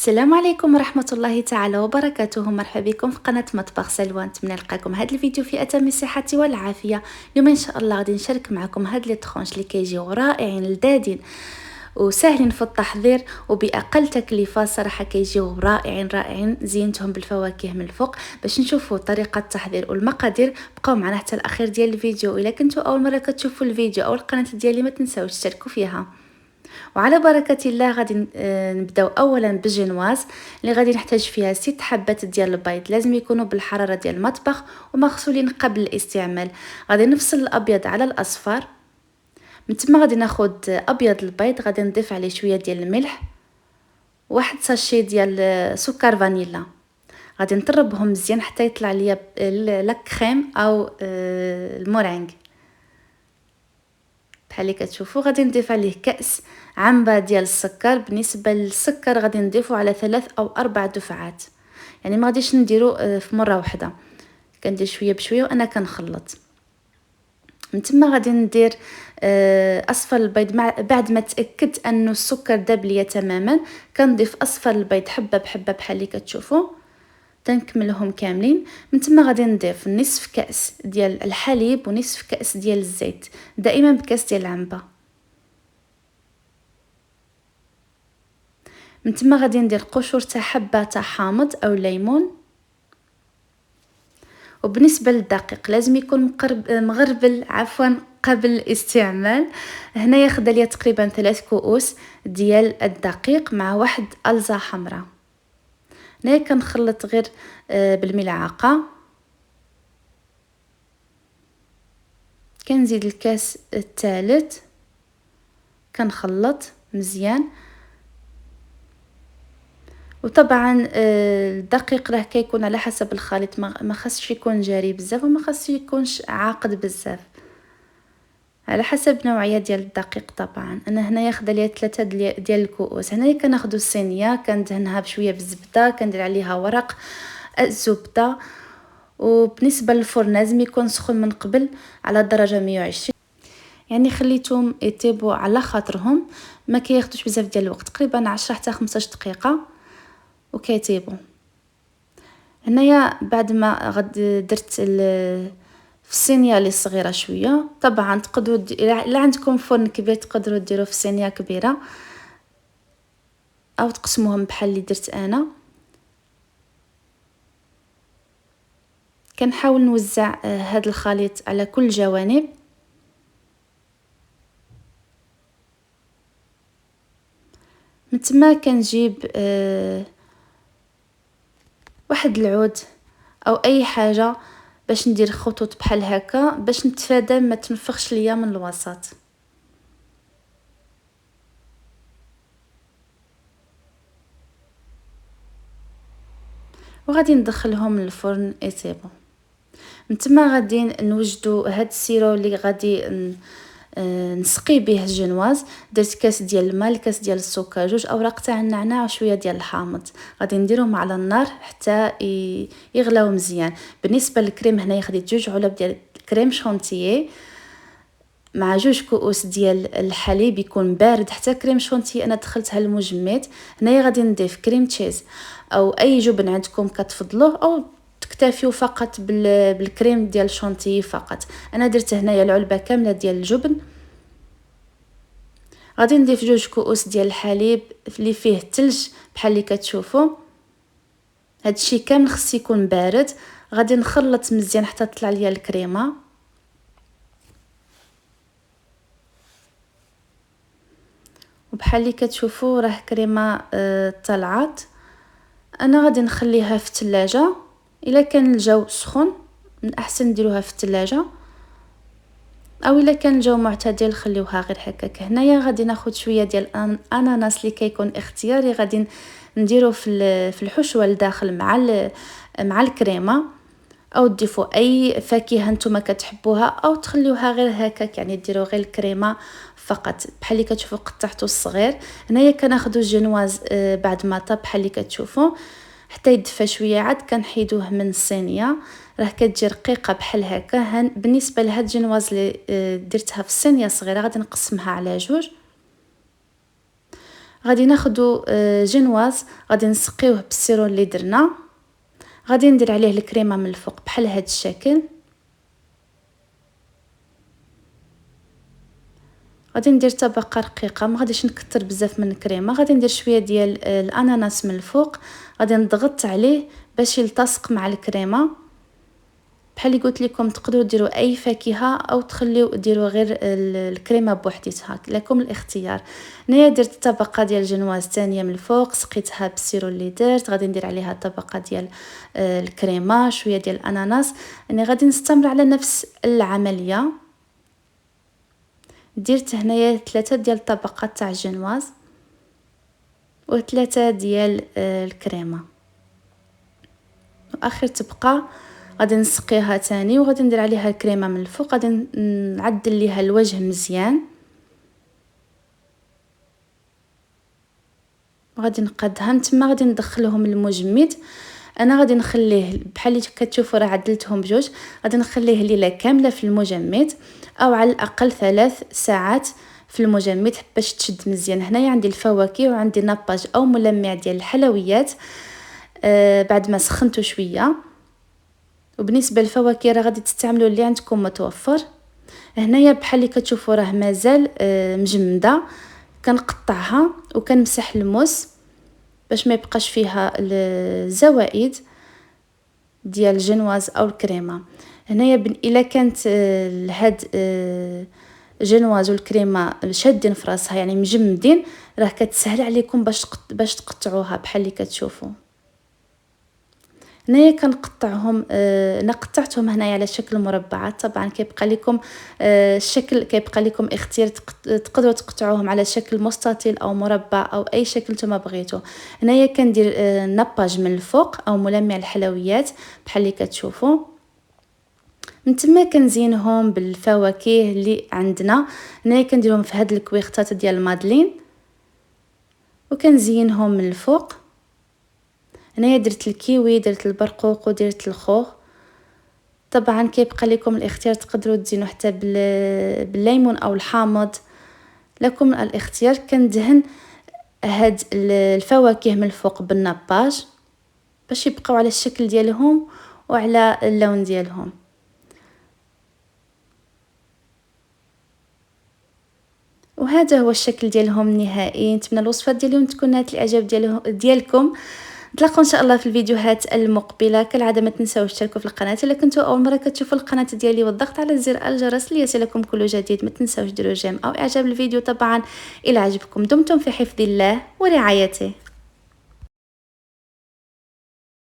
السلام عليكم ورحمة الله تعالى وبركاته. مرحبا بكم في قناة مطبخ سلوى. نتمنى نلقاكم هذا الفيديو في اتم الصحة والعافية. اليوم ان شاء الله غادي نشارك معكم هاد لي طرونش اللي كيجيو رائعين لذاذين وسهلين في التحضير وباقل تكلفة. صراحة كيجيو رائعين زينتهم بالفواكه من الفوق. باش نشوفوا طريقة التحضير والمقادير بقاو معنا حتى الاخير ديال الفيديو. الا كنتوا اول مرة كتشوفوا الفيديو او القناة ديالي ما تنساوش تشتركوا فيها. وعلى بركة الله غادي نبداو اولا بالجنواز اللي غادي نحتاج فيها 6 حبات ديال البيض. لازم يكونوا بالحراره ديال المطبخ ومغسولين قبل الاستعمال. غادي نفصل الابيض على الاصفر. من تما غادي ناخذ ابيض البيض، غادي نضيف عليه شويه ديال الملح، واحد ساشي ديال سكر فانيلا. غادي نطربهم مزيان حتى يطلع ليا لا كريم او المورينغ بحال اللي كتشوفوا. غادي نضيف عليه كأس عنبه ديال السكر. بالنسبه للسكر غادي نضيفو على 3 أو 4 دفعات، يعني ما غاديش نديرو في مره واحده، كندير شويه بشويه وانا كنخلط. من تما غادي ندير اصفر البيض بعد ما تاكدت انه السكر داب ليا تماما. كنضيف اصفر البيض حبه بحبه بحال اللي كتشوفوا تنكملهم كاملين. من تما غادي نضيف نصف كأس ديال الحليب ونصف كأس ديال الزيت، دائما بكاس ديال العنبه. من تما غادي ندير قشور تاع حبه تاع حامض او ليمون. وبالنسبه للدقيق لازم يكون مغربل قبل الاستعمال. هنايا خدا ليا تقريبا 3 كؤوس ديال الدقيق مع واحد الزه حمراء. هنايا كنخلط غير بالملعقه. كنزيد الكاس الثالث كنخلط مزيان. وطبعا الدقيق راه كيكون على حسب الخليط، ما خاصش يكون جاري بزاف وما خاصش يكونش عاقد بزاف، على حسب نوعيه ديال الدقيق. طبعا انا هنايا خدا ليا 3 ديال الكؤوس. هنايا كناخذ الصينيه كندهنها بشويه بالزبده، كندير عليها ورق الزبده. وبالنسبه للفرن لازم يكون سخون من قبل على درجه 120، يعني خليتهم يطيبوا على خاطرهم، ما كياخذوش بزاف ديال الوقت، تقريبا 10 حتى 15 دقيقه وكيطيبوا. هنايا بعد ما درت في الصينيه اللي صغيره شويه. طبعا تقدروا الا عندكم فرن كبير تقدروا ديروه في صينيه كبيره او تقسموهم بحال اللي درت انا. كنحاول نوزع هذا الخليط على كل الجوانب. من تما كنجيب واحد العود او اي حاجه باش ندير خطوط بحال هكا باش نتفادى ما تنفخش ليا من الوسط. وغادي ندخلهم للفرن يطيبوا. من تما غادي نوجدوا هاد السيرو اللي غادي نسقي به الجنواز. درت كاس ديال الماء، الكاس ديال السكر، 2 اوراق تاع النعناع وشويه ديال الحامض. غادي نديرهم على النار حتى يغلاو مزيان. بالنسبه للكريم هنايا خديت 2 علب ديال كريم شونتيي مع 2 كؤوس ديال الحليب يكون بارد. حتى كريم شونتيي انا دخلتها المجمد. هنايا غادي نضيف كريم تشيز او اي جبن عندكم كتفضلوه، او تكتفيو فقط بالكريم ديال شونتيي فقط. انا درت هنايا العلبه كامله ديال الجبن. غادي نضيف 2 كؤوس ديال الحليب اللي فيه الثلج بحال اللي كتشوفوا. هادشي كامل خص يكون بارد. غادي نخلط مزيان حتى تطلع ليا الكريمه. وبحال اللي كتشوفوا راه كريمه طلعت. انا غادي نخليها في الثلاجه. الا كان الجو سخون من احسن نديروها في الثلاجه، او الا كان الجو معتدل خليوها غير هكاك. هنايا غادي ناخذ شويه ديال اناناس اللي كيكون اختياري، غادي نديرو في الحشوه لداخل مع الكريمه، او تضيفوا اي فاكهه نتوما كتحبوها او تخليوها غير هكاك، يعني ديروا غير الكريمه فقط بحال اللي كتشوفوا قطعته الصغير. هنايا كناخذوا الجنواز بعد ما طاب بحال اللي كتشوفوا حتى يدفى شويه عاد كنحيدوه من الصينيه. راه كتجي رقيقه بحال هكا. بالنسبه لهاد الجنواز اللي درتها في الصينيه صغيره غادي نقسمها على 2. غادي ناخدو جنواز، غادي نسقيوه بالسيرو اللي درنا، غادي ندير عليه الكريمه من الفوق بحال هذا الشكل. غادي ندير طبقه رقيقه، ما غاديش نكتر بزاف من الكريمه، غادي ندير شويه ديال الاناناس من الفوق، غادي نضغط عليه باش يلتصق مع الكريمه. بحال اللي قلت لكم تقدروا ديروا اي فاكهه او تخليو ديروا غير الكريمه بوحديتها، لكم الاختيار. هنايا درت طبقه ديال الجنواز ثانيه من الفوق، سقيتها بالسيرو اللي درت، غادي ندير عليها طبقه ديال الكريمه، شويه ديال الاناناس. يعني غادي نستمر على نفس العمليه. درت هنايا 3 ديال الطبقات تاع الجنواز و3 ديال الكريمه، واخر طبقه غادي نسقيها تاني وغادي ندير عليها الكريمه من الفوق. غادي نعدل ليها الوجه مزيان، غادي نقادها. نتما غادي ندخلهم المجمد. انا غادي نخليه بحال اللي كتشوفوا راه عدلتهم بجوج، غادي نخليه ليله كامله في المجمد او على الاقل 3 ساعات في المجمد باش تشد مزيان. هنايا عندي الفواكه وعندي ناباج او ملمع ديال الحلويات بعد ما سخنته شويه. وبالنسبه للفواكه راه غادي تستعملوا اللي عندكم متوفر. هنايا بحال اللي كتشوفوا راه مازال مجمده، كنقطعها وكنمسح الموس باش ما يبقاش فيها الزوائد ديال الجنواز او الكريمه. هنايا الا كانت هاد الجنواز والكريمه شادين في راسها يعني مجمدين، راه كتسهل عليكم باش تقطعوها بحال اللي كتشوفوا. هنايا كنقطعهم، انا قطعتهم هنايا على شكل مربعات. طبعا كيبقى لكم الشكل، كيبقى لكم اختيار، تقدروا تقطعوهم على شكل مستطيل او مربع او اي شكل نتوما بغيتو. هنايا كندير ناباج من الفوق او ملمع الحلويات بحال اللي كتشوفوا. من تما كنزينهم بالفواكه اللي عندنا. هنايا كنديرهم في هاد الكويختات ديال المادلين وكنزينهم من الفوق. هنايا درت الكيوي، درت البرقوق ودرت الخوخ. طبعا كيبقى لكم الاختيار، تقدروا تزينوا حتى بالليمون او الحامض، لكم الاختيار. كندهن هاد الفواكه من الفوق بالناباج باش يبقاو على الشكل ديالهم وعلى اللون ديالهم. وهذا هو الشكل ديالهم النهائي. نتمنى الوصفات ديال اليوم تكون نالت الاعجاب ديالكم. نتلاقاو ان شاء الله في الفيديوهات المقبله. كالعاده ما تنساوش تشتركوا في القناه الا كنتوا اول مره كتشوفوا القناه ديالي، والضغط على زر الجرس ليصلكم كل جديد. ما تنساوش ديروا جيم او اعجاب الفيديو طبعا الى عجبكم. دمتم في حفظ الله ورعايته.